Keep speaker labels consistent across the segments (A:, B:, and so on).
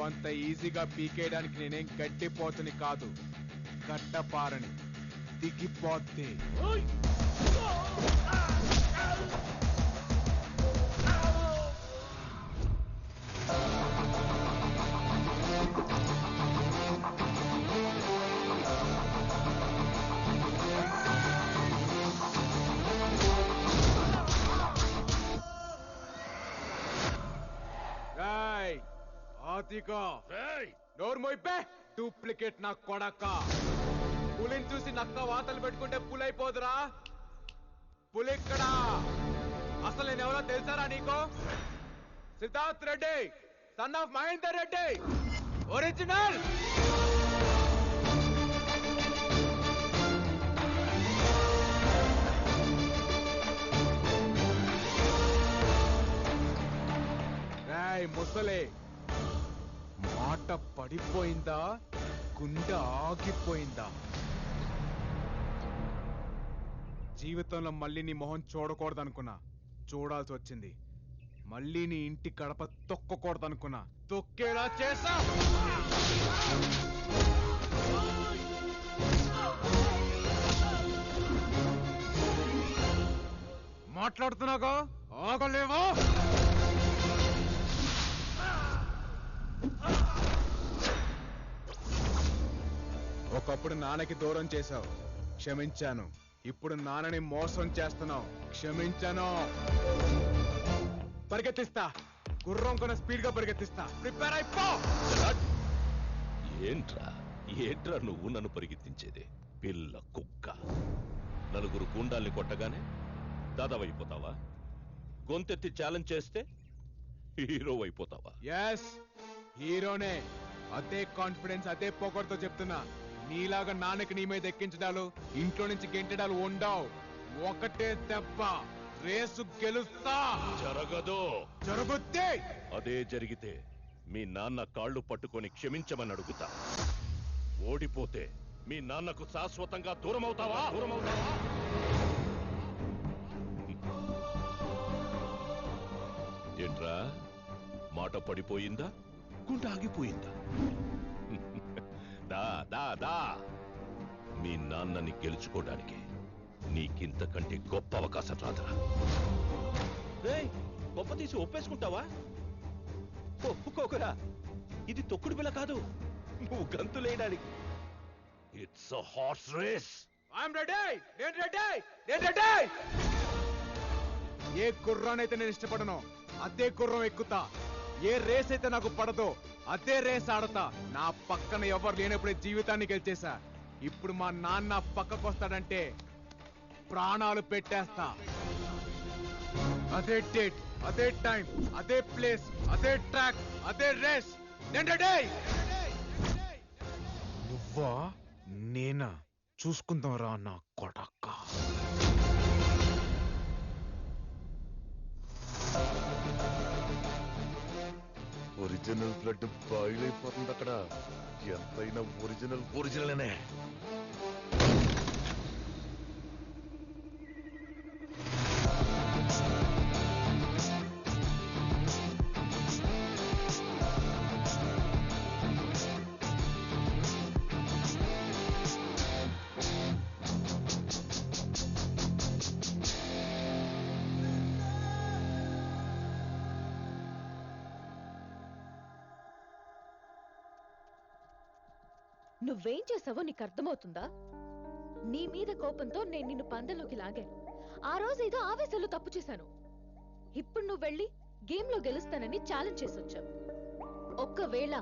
A: అంత ఈజీగా పీకేయడానికి నేనేం గట్టిపోతుని కాదు, గట్టపారని దిగిపోతే. డూప్లికేట్ నా కొడక, పులిని చూసి నక్క వాతలు పెట్టుకుంటే పులైపోదురా. పులిక్కడా అసలు నేనెవరో తెలుసారా నీకో? Siddharth Reddy, son of Mahender Reddy, original. రాయ్ ముసలే, మాట పడిపోయిందా, గుండె ఆగిపోయిందా? జీవితంలో మళ్ళీ నీ మొహం చూడకూడదనుకున్నా, చూడాల్సి వచ్చింది. మళ్ళీ నీ ఇంటి గడప తొక్కకూడదనుకున్నా, తొక్కేలా చేసా. మాట్లాడుతున్నాగా, ఆగలేవా? ఒకప్పుడు నాన్నకి దూరం చేశావు, క్షమించాను. ఇప్పుడు నాన్నని మోసం చేస్తున్నావు, క్షమించాను. పరిగెత్తిస్తా, గుర్రం కొన స్పీడ్ గా పరిగెత్తిస్తా. ప్రిపేర్ అయిపో.
B: ఏంట్రా నువ్వు నన్ను పరిగెత్తించేది? పిల్ల కుక్క. నలుగురు గుండాల్ని కొట్టగానే దాదావైపోతావా? గొంతెత్తి ఛాలెంజ్ చేస్తే హీరో అయిపోతావా?
A: ఎస్, హీరోనే. అదే కాన్ఫిడెన్స్, అదే పొగర్తో చెప్తున్నా. నీలాగా నాన్నకి నీ మీద ఎక్కించడాలు, ఇంట్లో నుంచి గెంటడాలు ఉండవు. ఒకటే దెబ్బ, రేసు గెలుస్తా.
B: జరగదు.
A: జరుగుద్ది.
B: అదే జరిగితే మీ నాన్న కాళ్ళు పట్టుకొని క్షమించమని అడుగుతా. ఓడిపోతే మీ నాన్నకు శాశ్వతంగా దూరం అవుతావా? ఏంట్రా, మాట పడిపోయిందా, గుండె ఆగిపోయిందా? దా దా దా, మీ నాన్నని గెలుచుకోవడానికి నీకింతకంటే గొప్ప అవకాశం రాదురా. గొప్ప తీసి ఒప్పేసుకుంటావా? ఒప్పుకోకరా, ఇది తొక్కుడు బిల్ల కాదు, నువ్వు గంతులేయడానికి. It's a horse race.
A: I'm ready. నేను రెడీ. ఏ గుర్రానైతే నేను ఇష్టపడను అదే గుర్రం ఎక్కుతా. ఏ రేస్ అయితే నాకు పడదో అదే రేస్ ఆడతా. నా పక్కన ఎవరు లేనప్పుడే జీవితాన్ని గెలిచేశా. ఇప్పుడు మా నాన్న పక్కకొస్తాడంటే ప్రాణాలు పెట్టేస్తా. అదే డేట్, అదే టైం, అదే ప్లేస్, అదే ట్రాక్, అదే రేస్. నేను రెడీ. నువ్వా నేనా చూసుకుందాం రా నా కొడక్క.
B: ఒరిజినల్ బ్లడ్ బాయిల్ అయిపోతుంది అక్కడ. ఎంతైనా ఒరిజినల్నే.
C: నువ్వేం చేసావో నీకు అర్థమవుతుందా? నీ మీద కోపంతో నేను నిన్ను పందెంలోకి లాగాను. ఆ రోజు ఏదో ఆవేశంలో తప్పు చేశాను. ఇప్పుడు నువ్వు వెళ్ళి గేమ్ లో గెలుస్తానని ఛాలెంజ్ చేసొచ్చావు. ఒక్కవేళ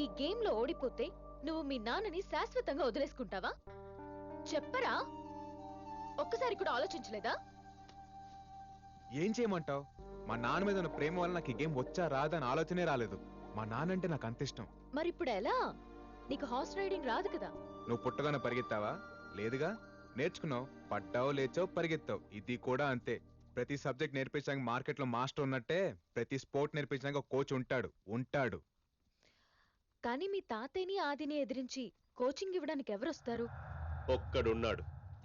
C: ఈ గేమ్ లో ఓడిపోతే నువ్వు మీ నాన్నని శాశ్వతంగా వదిలేసుకుంటావా? చెప్పరా? ఒక్కసారి కూడా ఆలోచించలేదా?
A: ఏం చేయమంటావు? మా నాన్న మీద ఉన్న ప్రేమ వల్ల నాకు ఈ గేమ్ వచ్చా రాదా అని ఆలోచనే రాలేదు. మా నాన్న అంటే నాకు అంత ఇష్టం.
C: మరిప్పుడు ఎలా? నీకు హార్స్ రైడింగ్ రాదు కదా?
A: నువ్వు పుట్టగానే పరిగెత్తావా? లేదుగా. నేర్చుకున్నావు, పడ్డావు, లేచావు, పరిగెత్తావు. ఇది కూడా అంతే. ప్రతి సబ్జెక్ట్ నేర్పించడానికి మార్కెట్ లో మాస్టర్ ఉన్నట్టే ప్రతి స్పోర్ట్ నేర్పించడానికి ఒక కోచ్ ఉంటాడు.
C: కానీ మీ తాతయ్యని ఆదిని ఎదిరించి కోచింగ్ ఇవ్వడానికి ఎవరొస్తారు?
B: ఒక్కడున్నాడు.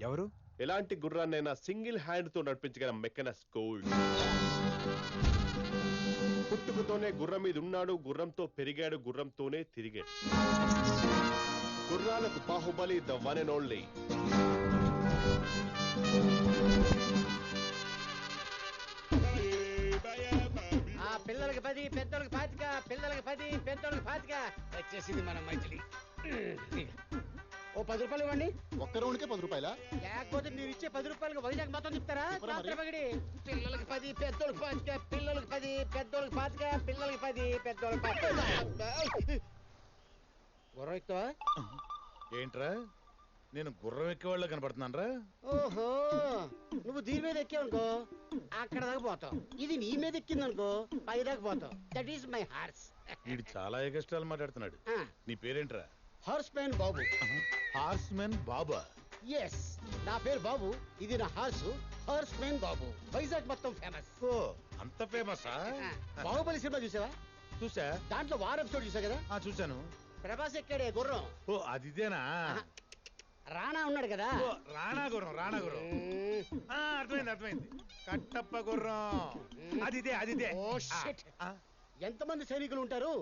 A: ఎవరు?
B: ఎలాంటి గుర్రాన్నైనా సింగిల్ హ్యాండ్ తో నడిపించగల మెకనస్ గోల్డ్.
D: పుట్టుకతోనే గుర్రం మీద ఉన్నాడు, గుర్రంతో పెరిగాడు, గుర్రంతోనే తిరిగాడు. గుర్రాలకు Baahubali, the one and only.
E: పిల్లలకి 10, పెద్దోళ్ళకి 25, పిల్లలకి 10, పెద్దోళ్ళకి 25 వచ్చేసింది మన మైథిలి. ఓ 10 రూపాయలు ఇవ్వండి.
F: ఒక్క రౌండ్కే 10 రూపాయలా?
E: లేకపోతే మీరు ఇచ్చే 10 రూపాయలకు వైజాగ్ మొత్తం చెప్తారా? పగడి పిల్లలకి 10, పెద్దోళ్ళకి 25, పిల్లలకి 10, పెద్దోళ్ళకి 25, పిల్లలకి 10, పెద్దోళ్ళకి 25. గుర్రం ఎక్కువ
F: ఏంట్రా, నేను గుర్రం ఎక్కేవాళ్ళ కనపడుతున్నానరా?
E: ఓహో, నువ్వు దీని మీద ఎక్కావనుకో అక్కడ దాకా పోతావు. ఇది నీ మీద ఎక్కిందనుకో పై దాకా పోతావు. That is my horse.
F: వీడు చాలా ఎగస్ట్రాలు మాట్లాడుతున్నాడు. నీ పేరేంట్రా?
E: హార్స్ మ్యాన్ బాబు.
F: హార్స్ మెన్ బాబా?
E: ఎస్, నా పేరు బాబు, ఇది నా హార్స్. హార్స్ మ్యాన్ బాబు వైజాగ్ మొత్తం ఫేమస్.
F: ఓ, అంత ఫేమసా?
E: బాహుబలి సినిమా చూసావా?
F: చూసా.
E: దాంట్లో వార్ ఎపిసోడ్ చూసా కదా?
F: చూసాను.
E: ప్రభాస్ ఎక్కాడే గుర్రం.
F: ఓ, అదిదేనా?
E: రాణా ఉన్నాడు కదా?
F: ఓ, రాణా గుర్రం, రాణా గుర్రం. అర్థమైంది. కట్టప్ప గుర్రం. అదిదే.
E: Oh shit. ఎంతమంది సైనికులు ఉంటారు?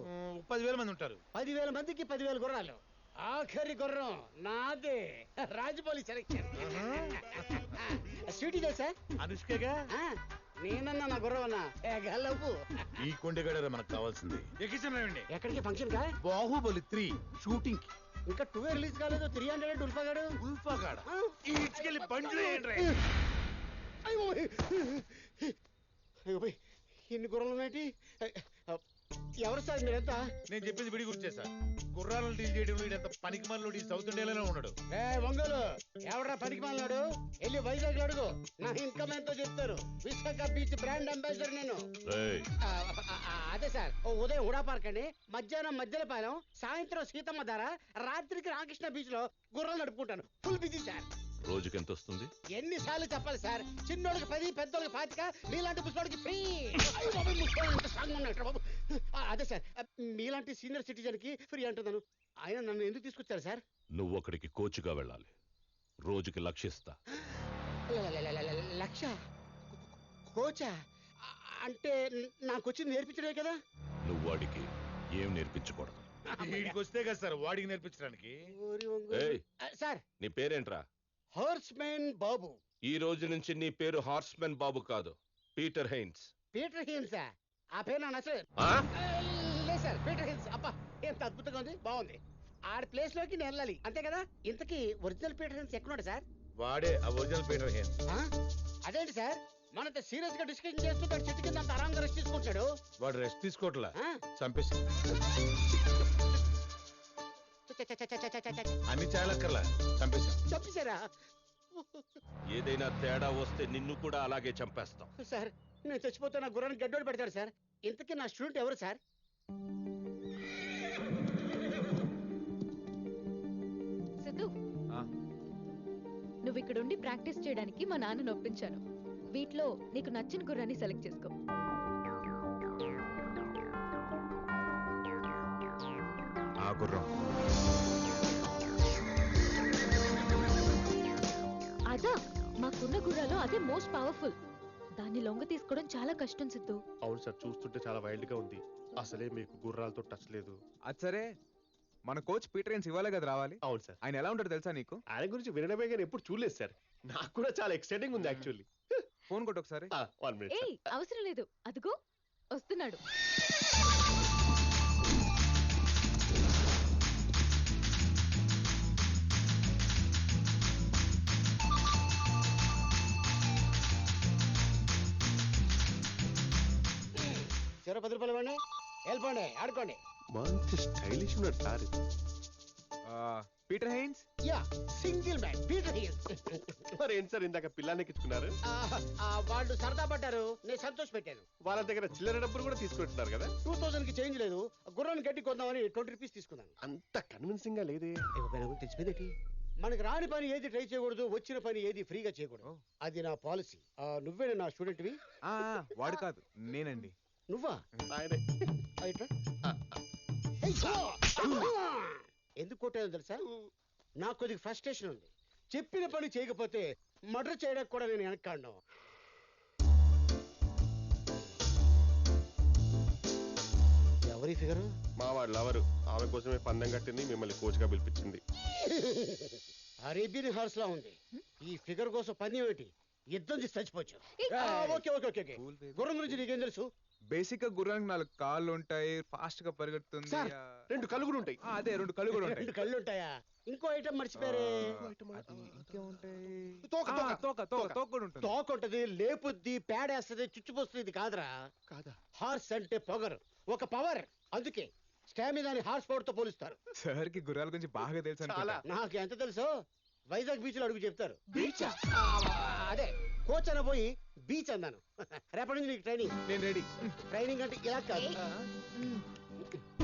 F: 10,000 మంది ఉంటారు.
E: 10,000 మందికి 10,000 గుర్రాలు. ఆఖరి గుర్రం నాదే. రాజమౌళి సెలెక్షన్. స్వీటీ తెలుసా?
F: అనుష్కగా?
E: నేనన్నా నా గుర్రం అన్నా గలవు.
F: ఈ కొండగడ మనకు కావాల్సింది. ఎక్కించండి.
E: ఎక్కడికి ఫంక్షన్ కా?
F: బాహుబలి 3 షూటింగ్ కి.
E: ఇంకా 2 రిలీజ్ కాలేదు. 300 ఉల్ఫాగాడు.
F: ఉల్ఫాగాడ ఈడ్చుకెళ్ళి బండ్లు ఏంట్రా?
E: అయ్యో ఎన్ని గుర్రాలు ఉన్నాయి? ఎవరు సార్ మీరంతా?
F: నేను చెప్పింది విడి గుర్తు చేశా. గుర్రాలను డీల్ చేయడంలో ఎంత పనికి మనలో సౌత్ ఇండియాలోనే ఉన్నాడు.
E: ఒంగోలు ఎవడా పనికి మాలినాడు? వెళ్ళి వైజాగ్ లో అడుగు. నా ఇన్కమ్ ఎంతో చెప్తారు. విశాఖ బీచ్ బ్రాండ్ అంబాసిడర్ నేను. అదే సార్, ఉదయం హుడా పార్క్ అండి, మధ్యాహ్నం మధ్యలపాలెం, సాయంత్రం సీతమ్మ ధార, రాత్రికి రామకృష్ణ బీచ్ లో గుర్రాలు నడుపుకుంటాను. Full busy sir.
B: రోజుకి ఎంత వస్తుంది?
E: ఎన్నిసార్లు చెప్పాలి సార్? చిన్నోడికి 10, పెద్దోడికి 25, మీలాంటి ముసలోడికి ఫ్రీ. స్ట్రాంగ్ ఉన్నాడు బాబు. అదే సార్, మీలాంటి సీనియర్ సిటిజన్ కి ఫ్రీ అంటున్నాను. ఆయన నన్ను ఎందుకు తీసుకొచ్చారు సార్?
B: నువ్వు అక్కడికి కోచ్గా వెళ్ళాలి. రోజుకి లక్షిస్తా.
E: లక్ష? కోచా? అంటే నాకు వచ్చి నేర్పించడే కదా?
B: నువ్వు వాడికి ఏం నేర్పించకూడదు.
F: వీడికి వస్తే కదా సార్ వాడికి నేర్పించడానికి.
E: సార్
B: నీ పేరేంట్రా?
E: హార్స్ మ్యాన్ బాబు.
B: ఈ రోజు నుంచి నీ పేరు హార్స్మెన్ బాబు కాదు, పీటర్ హెయిన్స్.
E: పీటర్ హెయిన్సా? ఆ పేరు నా నచ్చలేదు. లేదు సార్, పీటర్ హెయిన్స్. అబ్బా, ఎంత అద్భుతంగా ఉంది, బాగుంది. ఆడ ప్లేస్ లోకి నేను వెళ్ళాలి అంతే కదా? ఇంతకీ ఒరిజినల్ పీటర్ హెయిన్స్ ఎక్కడున్నాడు సార్?
F: వాడే ఒరిజినల్ పీటర్ హెయిన్స్.
E: అదేంటి సార్, మనతో సీరియస్ గా డిస్కషన్ చేస్తూ దాని చెట్టు కింద అంత ఆరాంగా రెస్ట్ తీసుకుంటాడు.
F: వాడు రెస్ట్ తీసుకోవట్లా, చంపేసి. అన్ని చాలక్కర్లా,
E: చంపేశారా?
B: ఏదైనా తేడా వస్తే నిన్ను కూడా అలాగే చంపేస్తాం.
E: సార్, నేను చచ్చిపోతే నా గుర్రానికి గడ్డోడు పెడతాడు సార్. ఇంతకీ నా స్టూడెంట్ ఎవరు సార్?
C: సిద్ధు, నువ్వు ఇక్కడుండి ప్రాక్టీస్ చేయడానికి మా నాన్నను ఒప్పించాను. వీటిలో నీకు నచ్చిన గుర్రాన్ని సెలెక్ట్ చేసుకో.
A: ఆ గుర్రం.
C: అదా, మాకున్న గుర్రాలో అదే మోస్ట్ పవర్ఫుల్. దాన్ని లొంగ తీసుకోవడం చాలా కష్టం సిద్ధు.
D: అవును సార్, చూస్తుంటే చాలా వైల్డ్ గా ఉంది. అసలే మీకు గుర్రాలతో టచ్ లేదు.
A: అది సరే, మన కోచ్ పీటర్ హెయిన్స్ ఇవ్వాలే కదా రావాలి.
D: అవును సార్.
A: ఆయన ఎలా ఉంటాడు తెలుసా నీకు?
D: ఆయన గురించి వినడమే కానీ ఎప్పుడు చూడలేదు సార్. నాకు కూడా చాలా ఎక్సైటింగ్ ఉంది యాక్చువల్లీ.
A: ఫోన్ కొట్టు ఒకసారి.
D: 1 minute.
C: ఏయ్, అవసరం లేదు, అదిగో వస్తున్నాడు.
E: చెరో 10 రూపాయలు ఇవ్వండి, వెళ్ళిపోండి, ఆడుకోండి.
D: మంచి స్టైలిష్ ఉన్నాడు sir.
A: Peter Haynes.
E: Yeah, single man Peter Haynes.
D: మరి ఏంటి సార్ ఇందాక పిల్లాన్ని ఎక్కించుకున్నారు?
E: వాళ్ళు సరదా పడ్డారు, నేను సంతోష పెట్టాను.
D: వాళ్ళ దగ్గర చిల్లర డబ్బులు కూడా తీసుకుంటున్నారు కదా?
E: 2000 కి చేంజ్ లేదు, గుర్రాన్ని గట్టి కొందామని 20 రూపీస్ తీసుకున్నాను.
D: అంత కన్విన్సింగ్ గా లేదే.
E: తెలిసిపోయింది. మనకి రాని పని ఏది ట్రై చేయకూడదు, వచ్చిన పని ఏది ఫ్రీగా చేయకూడదు. అది నా పాలసీ. నువ్వే నా స్టూడెంట్వి?
A: వాడు కాదు, నేనండి.
E: నువ్వా?
D: ఆయనే.
E: ఎందుకు కొట్టాను తెలుసా? నాకు కొద్దిగా ఫ్రస్ట్రేషన్ ఉంది. చెప్పిన పని చేయకపోతే మర్డర్ చేయడానికి కూడా నేను వెనక్కాడను. ఎవరి ఫిగరు?
D: మా వాడు లవరు. ఆమె కోసమే పందెం కట్టింది, మిమ్మల్ని కోచ్ గా పిలిపించింది.
E: అరేబియన్ హార్స్ లా ఉంది. ఈ ఫిగర్ కోసం పందెం ఏంటి? యుద్ధం చేసి చచ్చిపోవచ్చు. Okay okay okay okay. గుర్రం గురించి నీకేం తెలుసు?
A: బేసిక్ గా గుర్రానికి 4 కాళ్ళు ఉంటాయి, ఫాస్ట్ గా పరిగెడుతుంది.
E: సార్,
D: 2 కళ్ళు కూడా ఉంటాయి.
A: అదే 2 కళ్ళు కూడా ఉంటాయి.
E: 2 కళ్ళు ఉంటాయా? ఇంకో ఐటమ్ మర్చిపోయారే.
D: తోక, తోక.
A: తోక కూడా ఉంటుంది.
E: తోక ఉంటది, లేపుద్ది, పేడేస్తది, చుచ్చిపోస్తుంది. ఇది కాదురా.
D: కాదా?
E: హార్స్ అంటే పొగరు, ఒక పవర్. అందుకే స్టామినాని హార్స్ పవర్ తో పోలుస్తారు.
A: సార్ కి గుర్రాల గురించి బాగా తెలుసు అనుకుంటా.
E: నాకు ఎంత తెలుసో వైజాగ్ బీచ్ లో అడుగు చెప్తారు. బీచ్ అదే కోచ్ అన పోయి బీచ్ అన్నాను. రేపటి నుంచి నీకు ట్రైనింగ్.
A: నేను రెడీ.
E: ట్రైనింగ్ అంటే ఇలా కాదు.